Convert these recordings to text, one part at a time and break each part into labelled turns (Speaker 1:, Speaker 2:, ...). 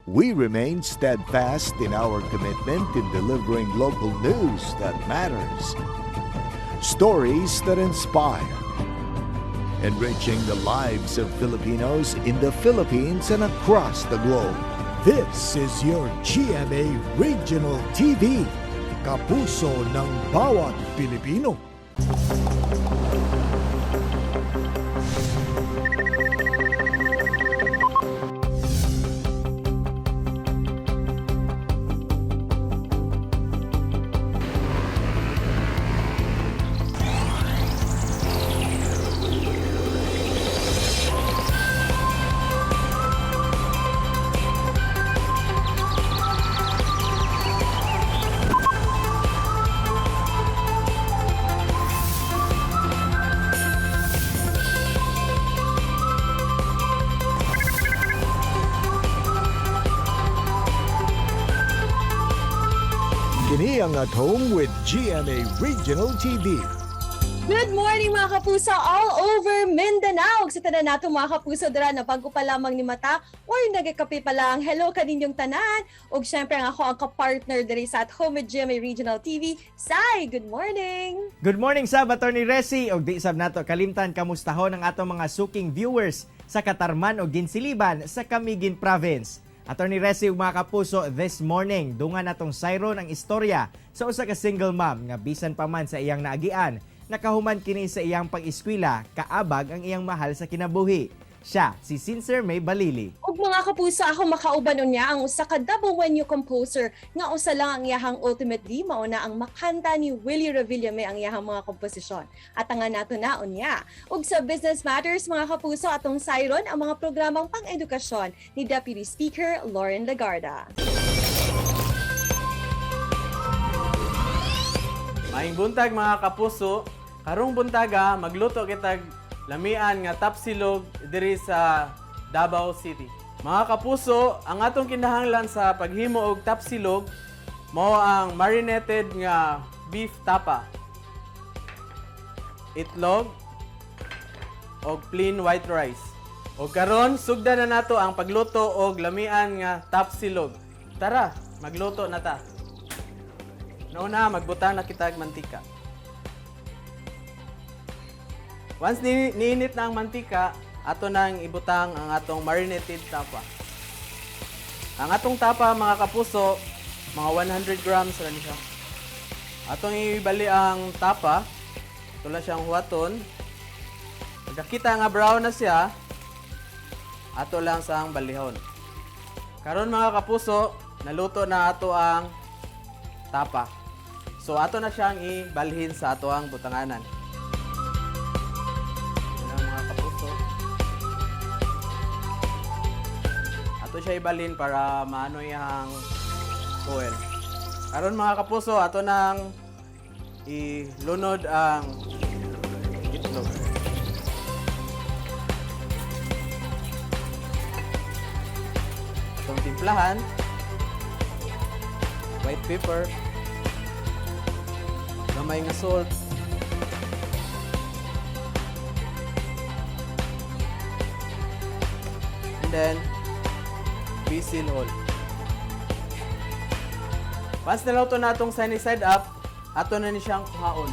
Speaker 1: We remain steadfast in our commitment in delivering local news that matters, stories that inspire, enriching the lives of Filipinos in the Philippines and across the globe.
Speaker 2: This is your GMA Regional TV, kapuso ng bawat Pilipino. Kini ang At Home with GMA Regional TV.
Speaker 3: Good morning mga kapuso all over Mindanao. Sa tanan nato mga kapuso dira na bago pa lamang ni mata or nagakape pa lang. Hello kaninyong tanan. Ug syempre ako ang ka-partner diri sa At Home with GMA Regional TV. Sai, good morning.
Speaker 4: Good morning Sab, Attorney Resi. Og di sab nato kalimtan kamustahon ang atong mga suking viewers sa Katarman o Ginsiliban sa Camiguin Province. Attorney Resi ug mga kapuso, this morning dungan natong sayron ang istorya sa usa ka single mom nga bisan pa man sa iyang naagian, nakahuman kini sa iyang pag-eskwela, kaabag ang iyang mahal sa kinabuhi. Siya, si Sincere May Balili.
Speaker 3: Ug mga kapuso, ako makauban niya ang usa ka double wenyo composer nga usa lang ang iyahang ultimate di mao na ang makanta ni Willie Revillame ang iyahang mga komposisyon. At ang nato na unya. Ug sa Business Matters mga kapuso, atong sayron ang mga programang pang-edukasyon ni Deputy Speaker Lauren Legarda.
Speaker 5: Maayong buntag mga kapuso, karong buntaga magluto kitag lamian nga tapsilog diri sa Davao City. Mga kapuso, ang atong kinahanglan sa paghimo og tapsilog mao ang marinated nga beef tapa, itlog og plain white rice. O karon sugdan na nato ang pagluto og lamian nga tapsilog. Tara, magluto na ta. Nauna, magbutang na kita og mantika. Once niinit na ang mantika, ato nang ibutang ang atong marinated tapa. Ang atong tapa, mga kapuso, mga 100 grams lang siya. Atong ibali ang tapa, tula siyang huwaton. Pagkakita nga brown na siya, ato lang sang balihon. Karon mga kapuso, naluto na ato ang tapa. So ato na siyang ibalhin sa ato ang butanganan. Ato siya ibalhin para maano yung oil. Karon mga kapuso, ato nang ilunod ang itlog. Itong timplahan, white pepper, gamay nga salt, and then basil oil. Once naluto na itong sunny side up, ato na ni siyang kuhaon.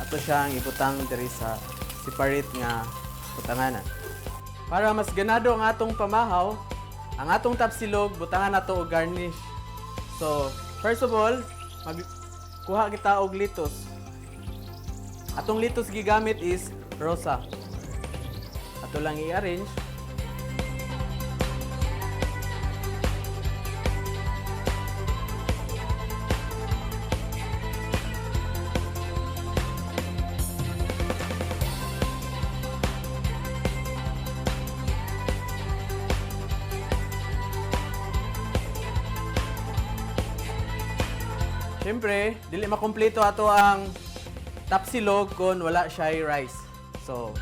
Speaker 5: Ato siyang ibutang diri sa separate nga butanganan. Para mas ganado ang atong pamahaw, ang atong tapsilog, butangan nato og garnish. So, first of all, kuha kita og litos. Atong litos gigamit is rosa. Ato lang i-arrange. Siyempre, dili makumpleto ato ang tapsilog kung wala siya rice. So,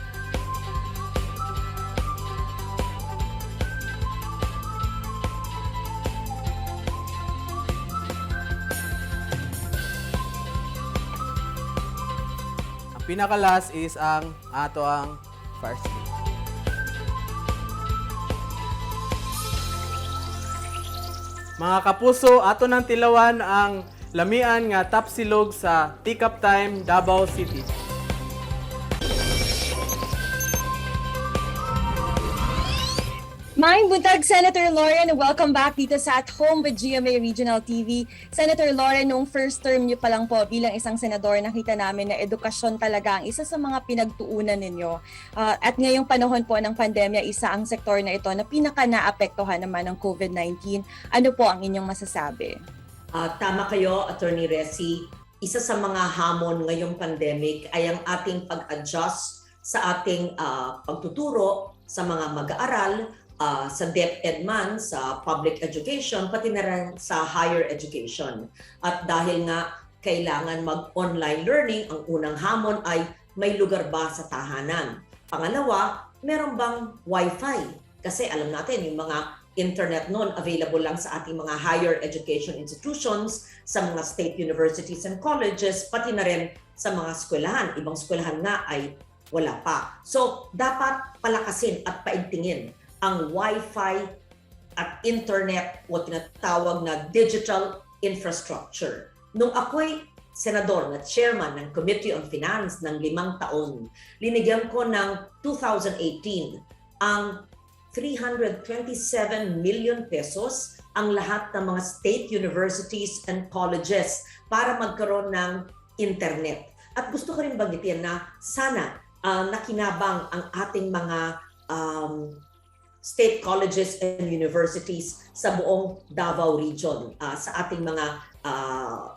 Speaker 5: ang pinaka-last is ang ato ang parsley. Mga kapuso, ato nang tilawan ang lamian nga top silog sa Teacup Time, Davao City.
Speaker 3: Maayong buntag, Senator Lauren, and welcome back dito sa At Home with GMA Regional TV. Senator Lauren, noong first term niyo pa lang po bilang isang senador, nakita namin na edukasyon talaga ang isa sa mga pinagtuunan ninyo. At ngayong panahon po ng pandemya, isa ang sektor na ito na pinaka-naapektuhan naman ng COVID-19. Ano po ang inyong masasabi?
Speaker 6: Tama kayo, Attorney Resi. Isa sa mga hamon ngayong pandemic ay ang ating pag-adjust sa ating pagtuturo sa mga mag-aaral, sa DepEd man, sa public education, pati na rin sa higher education. At dahil nga kailangan mag-online learning, ang unang hamon ay may lugar ba sa tahanan? Pangalawa, meron bang Wi-Fi? Kasi alam natin, yung mga internet noon available lang sa ating mga higher education institutions, sa mga state universities and colleges, pati na rin sa mga eskwelahan. Ibang eskwelahan nga ay wala pa. So, dapat palakasin at paigtingin ang Wi-Fi at internet o tinatawag na digital infrastructure. Nung ako'y senador na chairman ng Committee on Finance ng 5 taon, linigyan ko ng 2018 ang 327 million pesos ang lahat ng mga state universities and colleges para magkaroon ng internet. At gusto ko rin banggitin na sana nakinabang ang ating mga state colleges and universities sa buong Davao region, sa ating mga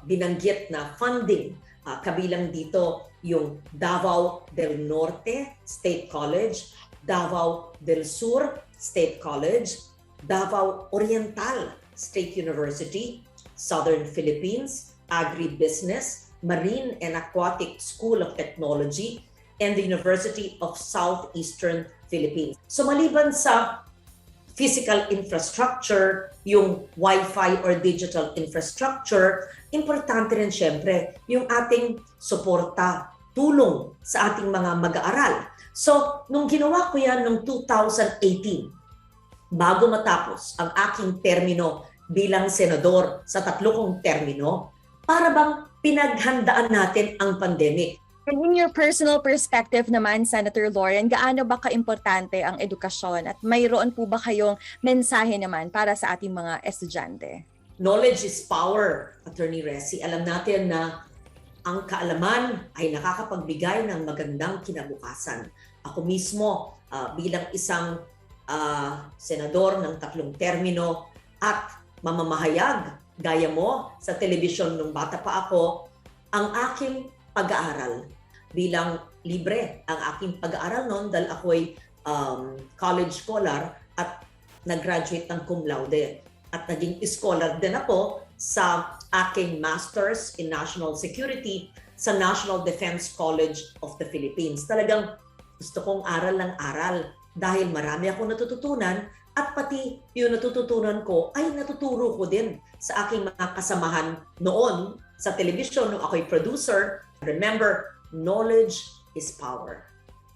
Speaker 6: binanggit na funding. Kabilang dito yung Davao del Norte State College, Davao del Sur State College, Davao Oriental State University, Southern Philippines Agribusiness, Marine and Aquatic School of Technology, and the University of Southeastern Philippines. So maliban sa physical infrastructure, yung Wi-Fi or digital infrastructure, importante rin syempre yung ating suporta, tulong sa ating mga mag-aaral. So, nung ginawa ko yan noong 2018, bago matapos ang aking termino bilang senador sa 3 kong termino, para bang pinaghandaan natin ang pandemic.
Speaker 3: And in your personal perspective naman, Senator Lauren, gaano ba kaimportante ang edukasyon at mayroon po ba kayong mensahe naman para sa ating mga estudyante?
Speaker 6: Knowledge is power, Attorney Resi. Alam natin na ang kaalaman ay nakakapagbigay ng magandang kinabukasan. Ako mismo bilang isang senador ng 3 termino at mamamahayag gaya mo sa telebisyon nung bata pa ako, ang aking pag-aaral bilang libre ang aking pag-aaral noon dahil ako'y college scholar at nag-graduate ng cum laude. At naging scholar din ako sa aking Masters in National Security sa National Defense College of the Philippines. Talagang gusto kong aral ng aral dahil marami akong natututunan at pati yung natututunan ko ay natuturo ko din sa aking mga kasamahan noon sa telebisyon nung ako'y producer. Remember, knowledge is power.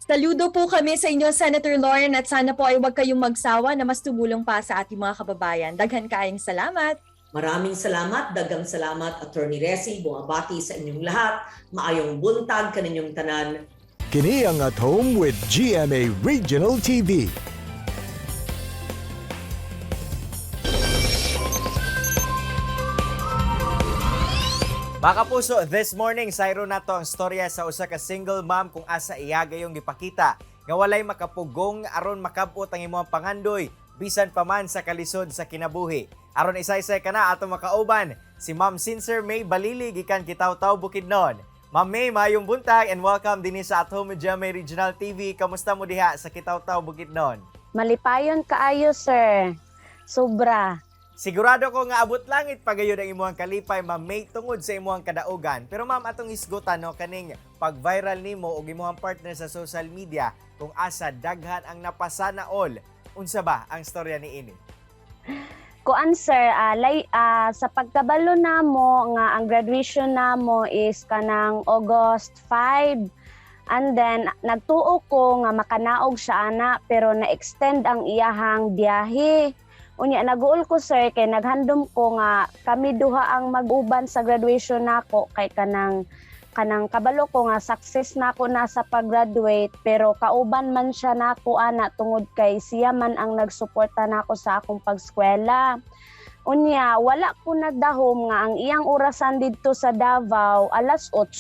Speaker 3: Saludo po kami sa inyo, Senator Lauren, at sana po ay huwag kayong magsawa na mas tumulong pa sa ating mga kababayan. Daghan kaayong salamat.
Speaker 6: Maraming salamat, dagang salamat, Attorney Resi. Bumabati sa inyong lahat. Maayong buntag kaninyong tanan.
Speaker 2: Kini ang At Home with GMA Regional TV.
Speaker 4: Mga kapuso, this morning sayro na to ang storya sa usa ka single mom kung asa iya gayong gipakita nga walay makapugong aron makabot ang imong pangandoy bisan pa man sa kalisod sa kinabuhi. Aron isa-isa kana ato makauban si Ma'am Sincere May Balili gikan Kitaw-Taw, Bukidnon. Ma'am May, mayong buntag and welcome din sa At Home with GMA Regional TV. Kamusta mo diha sa Kitaw-Taw, Bukidnon?
Speaker 7: Malipayon kaayo, sir. Sobra.
Speaker 4: Sigurado ko nga abot langit pagayon ang imuhang kalipay, Ma'am May, tungod sa imuhang kadaugan. Pero ma'am, atong isgutan no, kaning pag-viral nimo o imuhang partner sa social media kung asa daghan ang napasana all. Unsa ba ang storya ni ini?
Speaker 7: Kuan, sir, sa pagkabalo namo nga ang graduation namo is kanang August 5. And then nagtuo ko nga makanaog siya ana pero na-extend ang iyahang biyahe. Unya naguol ko sir kay naghandom ko nga kami duha ang mag-uban sa graduation nako kay kanang kabalo ko nga success nako na sa pag-graduate pero kauban man siya nako ana tungod kay siya man ang nagsuporta nako sa akong pagskwela. Unya wala ko nagdahom nga ang iyang orasan didto sa Davao alas 8.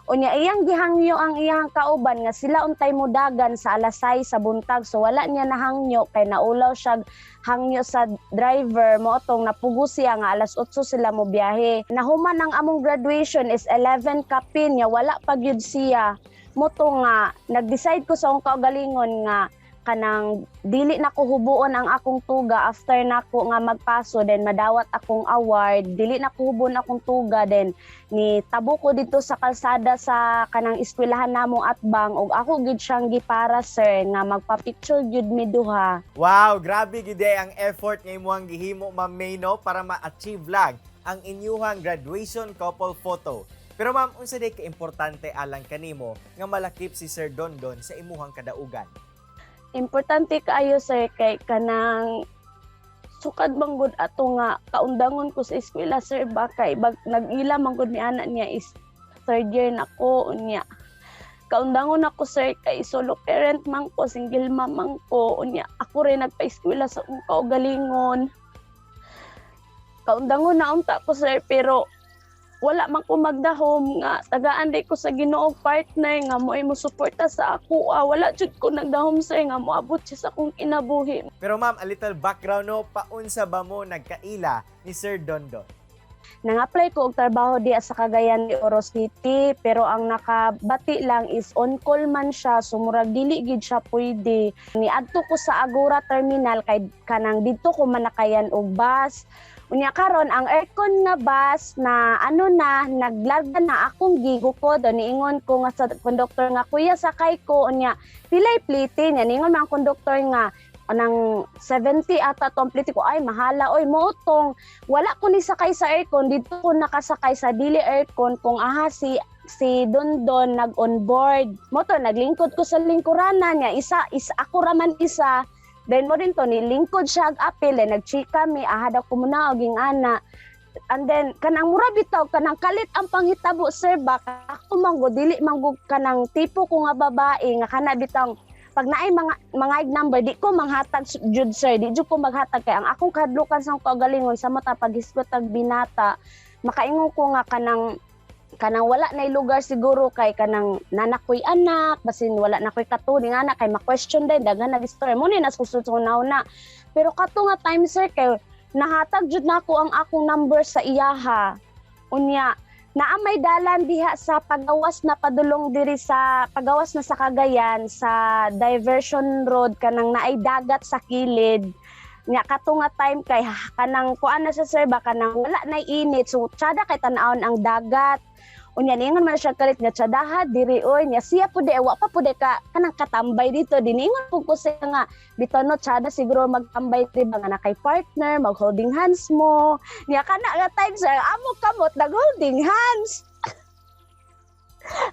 Speaker 7: Unya iyang gihangyo ang iyang kauban nga sila untay mudagan sa alas 6 sa buntag so wala niya nahangyo kay naulaw siya hangyo sa driver mo tong napugo siya nga alas 8 sila mo biyahe. Nahuman ang among graduation is 11 kapin nya wala pa gyud siya. Mo to nga nag-decide ko sa akong kaugalingon nga kanang dili na ko hubuon ang akong tuga after nako nga magpaso then madawat akong award dili na ko hubuon akong tuga then ni tabo ko dito sa kalsada sa kanang eskwelahan namong atbang ug ako gid siyang gipara sir nga magpa-picture gyud mi duha.
Speaker 4: Wow, grabe gid ang effort nga imuhang gihimo Ma'am May no para ma-achieve lang ang inyuhang graduation couple photo. Pero ma'am, unsa day ka importante alang kanimo nga malakip si Sir Dondon sa imuhang kadaugan?
Speaker 7: Importante kaayo sir kay kanang sukad manggod ato nga kaundangon ko sa eskwela sir ba kay nag-ila manggod ni anak niya is third year na ko unya kaundangon ako sir kay solo parent man ko single mom man ko unya ako rin nagpa-eskwela sa akong kaugalingon kaundangon na unta ko sir pero wala man ko magdahom nga tagaan di ko sa Ginoo partner nga mo'y mo suporta sa ako wala jud ko nagdahom sir nga moabot siya sa akong kinabuhi.
Speaker 4: Pero ma'am, a little background no, paunsa ba mo nagkaila ni Sir Dondon?
Speaker 7: Nang-apply ko og trabaho diya sa Cagayan de Oro City pero ang nakabati lang is on call man siya so murag dili gid siya pwede. Niadto ko sa Agora Terminal kay kanang didto ko manakayan og bus. Unya karon ang aircon nga bus na naglarga na akong gigo ko do niingon ko nga sa konduktor nga kuya sakay ko unya pilay plite niya niingon man ang konduktor nga nang 70 ata tong plite ko ay mahala oy mo utong wala ko ni sakay sa aircon dito ko nakasakay sa dili aircon kung si Dondon nag-on board mo to naglingkod ko sa lingkuranan niya isa ako raman isa. Then mo rin to, nilingkod siya ag-apil, nag-chika mi, ahad ako muna, oging ana. And then, kanang mura bitaw, kanang kalit ang panghitabo, sir, baka ako manggo, dili manggo kanang tipo ko nga babae, nga kana bitang, pag naay mga number, di ko manghatag jud sir, di jud ko maghatag, kaya ang akong kadlukan sa kaugalingon, sa mata, paghiskot ag binata, makaingon ko nga kanang wala na lugar siguro kay kanang nanakoy anak basin wala na koy katuning anak kay ma-question din daghan na story mo ni nasusunaw na pero kato nga time sir kay nahatag jud nako ang akong number sa iyaha unya naamay dalan diha sa pagawas na padulong diri sa pagawas na sa Cagayan sa diversion road kanang naay dagat sa kilid nya kato nga time kay kanang kuan na sa sir ba kanang wala na init so tsada kay tan-awon ang dagat unya ningon man siya kalit nga tsadaha diri oy nya siya pud wa pa pud ka kanang katambay dito diningon pud ko siya nga bitaw no tsada siguro magtambay diri ba nga nakay partner mag holding hands mo nya kana nga time sir amo kamot nag holding hands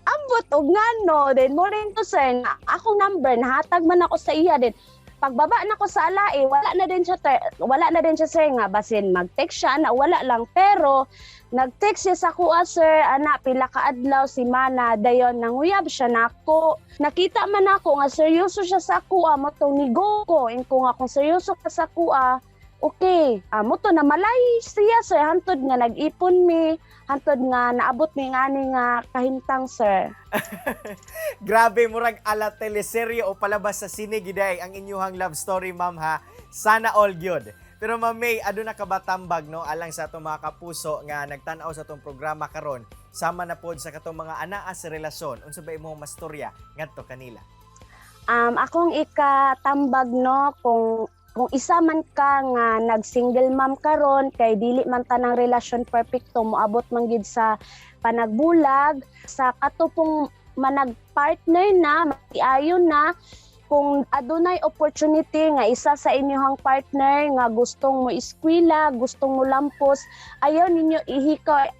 Speaker 7: ambot og ngano then mo rin to sir nga akong number nahatag man ako sa iya din pagbaba na ko sa alai wala na din siya sir nga basin mag-text siya na wala lang pero nag-text siya sa kuha sir ana pila ka adlaw si mana dayon nanguyab siya nako nakita man ako nga seryoso siya sa kuha mo tong nigo ko inko nga kung seryoso ka sa kuha okay mo to na malay siya sir hantod nga nag-ipon mi hantod nga naabot mi ngani nga kahimtang sir.
Speaker 4: Grabe murag ala teleserye o palabas sa sine giday ang inyuhang love story ma'am ha. Sana all good. Pero Ma'am May, aduna ka ba tambag no alang sa atong mga kapuso nga nagtan-aw sa atong programa karon sama na pod sa katong mga anaa sa relasyon unsa ba imong mastorya ngadto kanila?
Speaker 7: Akong ikatambag no kung isa man ka nga nag-single mom karon kay dili man tanang relasyon perfecto moabot man gid sa panagbulag sa katupong manag-partner na matiayon na kung adunay opportunity nga isa sa inyong partner nga gustong mo eskwela, gustong mo lampos, ayaw ninyo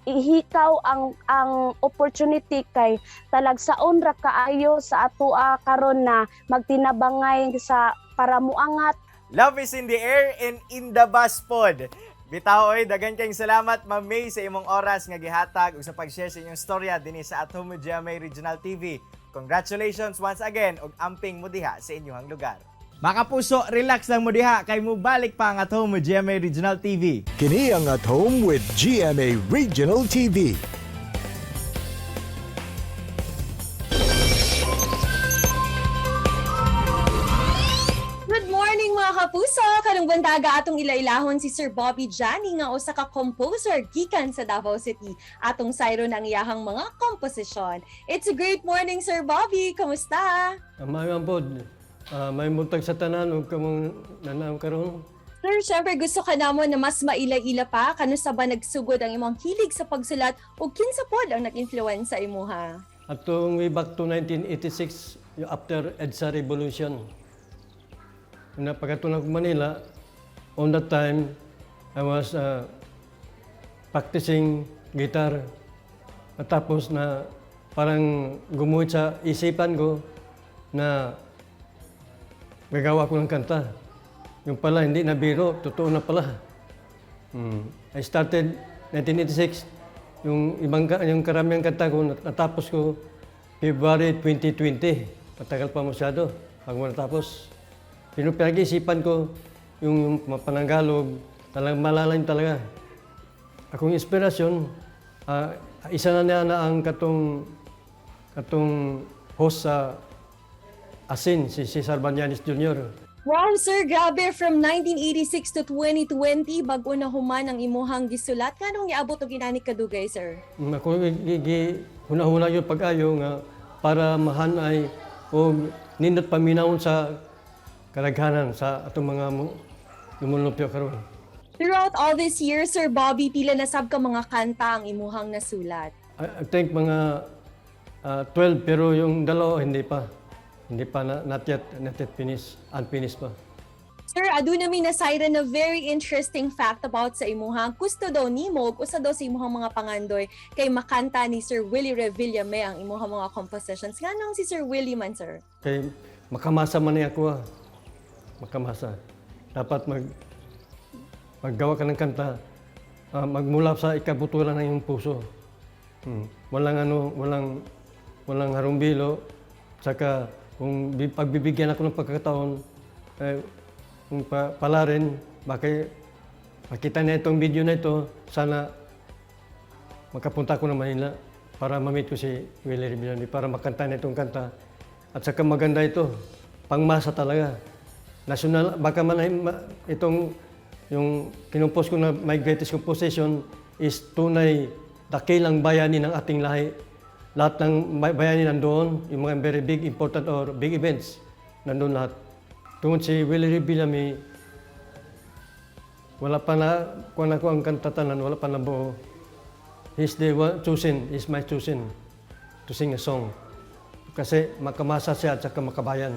Speaker 7: ihikaw ang opportunity kay talagsaon ra kaayo sa atoa karon na magtinabangay sa para muangat
Speaker 4: Love is in the air and in the bus pod. Bitaw oy, dagan kayong salamat Ma'am May sa imong oras nga gihatag ug sa pag-share sa inyong storya dinhi sa At Home with GMA Regional TV. Congratulations once again ug amping mo diha sa inyong lugar. Mga kapuso, relax lang mo diha kay mo balik pa ang At Home with GMA Regional TV.
Speaker 2: Kini ang At Home with GMA Regional TV.
Speaker 3: Good morning mga kapuso! Karong bandaga atong ilailahon si Sir Bobby Jani nga usa ka composer gikan sa Davao City. Atong sayron ang iyahang mga komposisyon. It's a great morning Sir Bobby! Kamusta?
Speaker 8: Maayong pod. May muntag sa tanan ug kamong nanaw karon.
Speaker 3: Sir, syempre gusto ka namon na mas maila-ila pa kano sa ba nagsugod ang imong hilig sa pagsulat ug kinsa pod ang nag-influence sa imuha?
Speaker 8: Atong way back to 1986 yung after EDSA Revolution. Na pagkatulong ko Manila, on that time, I was practicing guitar. At tapos na parang gumuhit sa isipan ko na gagawa ko ng kanta. Yung pala, hindi na biro, totoo na pala. I started 1986, yung karamihang kanta ko, natapos ko February 2020. Matagal pa masyado bago natapos. Pero pinag-isipan ko yung pananggalog, talagang malalain talaga. Akong inspirasyon, isa na ang katong host sa Asin, si Cesar Banyanes Jr.
Speaker 3: Wow, sir, grabe. From 1986 to 2020, bago na human ang imuhang gisulat. Kanong iabot o ginani kadugay, sir?
Speaker 8: Ako huna-huna yung pag-ayo nga para mahanay o nindot paminawon sa kadaghanan sa atong mga lumulupyo karon.
Speaker 3: Throughout all this year, Sir Bobby, pila na sab ka mga kanta ang imuhang nasulat?
Speaker 8: I think mga 12 pero yung dalawa hindi pa. Hindi pa not yet finished, unfinished pa.
Speaker 3: Sir, aduna mi nasayra na very interesting fact about sa imuhang gusto daw nimo ug usa daw sa imuhang mga pangandoy kay makanta ni Sir Willie Revillame ang imuhang mga compositions. Nganong si Sir Willie man, sir?
Speaker 8: Kay makamasa man niya ako. Makamasa. Dapat maggawa ka ng kanta, magmula sa ikabuturan ng iyong puso. Walang harumbilo. Saka kung pagbibigyan ako ng pagkakataon, kung pala rin, makita na itong video na ito, sana makapunta ko na Manila para ma-meet ko si Willie Revillame, para makanta na itong kanta. At saka maganda ito, pangmasa talaga. National, baka man itong yung kinumpos ko na My Greatest Composition is tunay dakilang bayani ng ating lahi. Lahat ng bayani nandoon, yung mga very big, important or big events, nandoon lahat. Tungkol si Willie Revillame, wala pa na, kung ako ang kantatanan, wala pa na buo. He's the one chosen, he's my chosen to sing a song. Kasi makamasa siya at saka makabayan.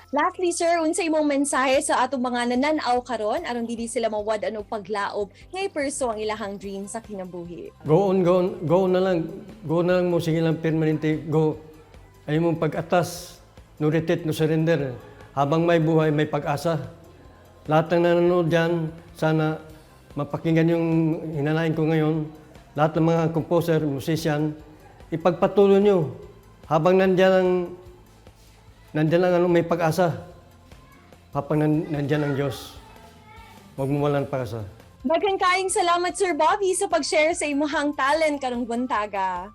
Speaker 3: Lastly, sir, unsa imong mensahe sa atong mga nananaw karon aron dili sila mawad og paglaob ngay perso ang ilahang dream sa kinabuhi?
Speaker 8: Go na lang mo, sige lang permanente, go. Ay mong pag-atas, no retreat, no surrender. Habang may buhay, may pag-asa. Lahat ng nanonood dyan, sana mapakinggan yung hinanain ko ngayon. Lahat ng mga composer, musician, ipagpatuloy nyo. Habang nandyan ang may pag-asa. Habang nandyan ang Diyos. Huwag mo walang pag-asa.
Speaker 3: Daghang kaayong salamat, Sir Bobby, sa pag-share sa imuhang talent karong buntaga.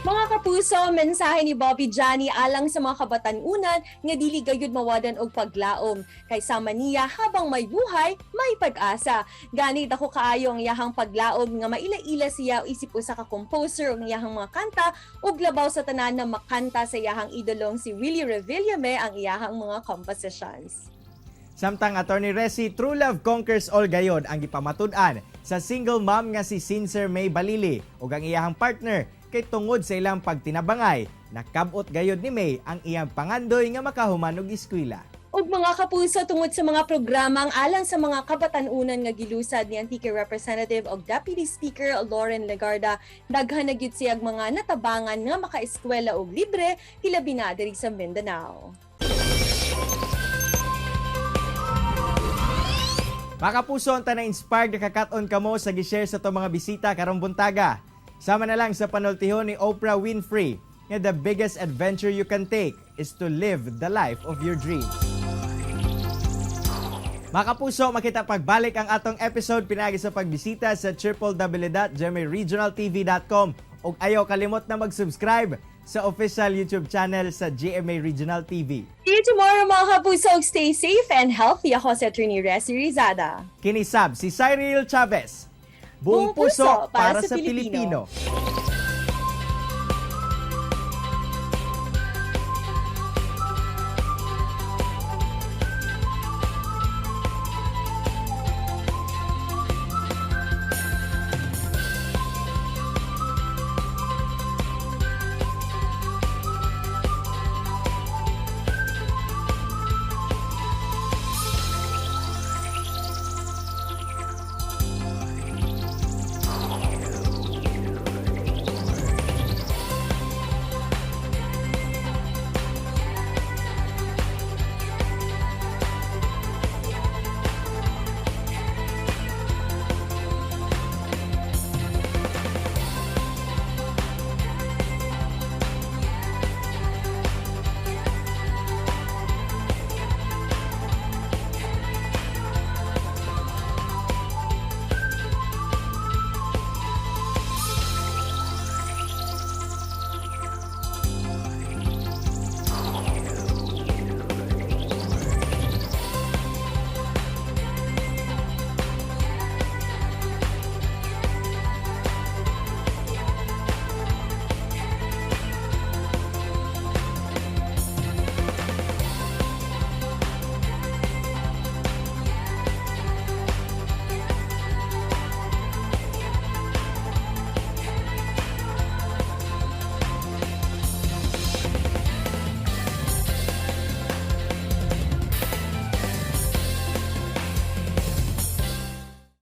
Speaker 3: Mga kapuso, mensahe ni Bobby Jani alang sa mga kabatan-unan nga dili gayud mawadan og paglaom. Kay sama niya habang may buhay, may pag-asa. Ganit ako kaayo ang iyahang paglaom nga maila-ila siya isip usa ka composer ang iyahang mga kanta ug labaw sa tanan na makanta sa iyahang idolong si Willie Revillame ang iyahang mga compositions.
Speaker 4: Samtang Attorney Resi, True Love Conquers All gayod ang gipamatud-an sa single mom nga si Sincere May Balili ug ang iyahang partner kay tungod sa ilang pagtinabangay, nakabot gayod ni May ang iyang pangandoy nga makahuman og eskwela.
Speaker 3: Ug mga kapuso, tungod sa mga programang alang sa mga kabatan-unan nga gilusad ni Antique Representative og Deputy Speaker Lauren Legarda, daghan na gyud siyang mga natabangan nga makaeskwela og libre hilabi na diri sa Mindanao.
Speaker 4: Mga kapuso, ta na-inspired na kakaton kamo sa gishare sa to mga bisita karong buntaga. Sama na lang sa panultihon ni Oprah Winfrey nga the biggest adventure you can take is to live the life of your dreams. Mga kapuso, makita pagbalik ang atong episode pinagi sa pagbisita sa www.gmaregionaltv.com ug ayaw kalimot na mag-subscribe sa official YouTube channel sa GMA Regional TV.
Speaker 3: See you tomorrow mga kapuso. Stay safe and healthy. Ako si Attorney Resi Rizada.
Speaker 4: Kinisab si Cyril Chavez. Buong puso para sa Pilipino.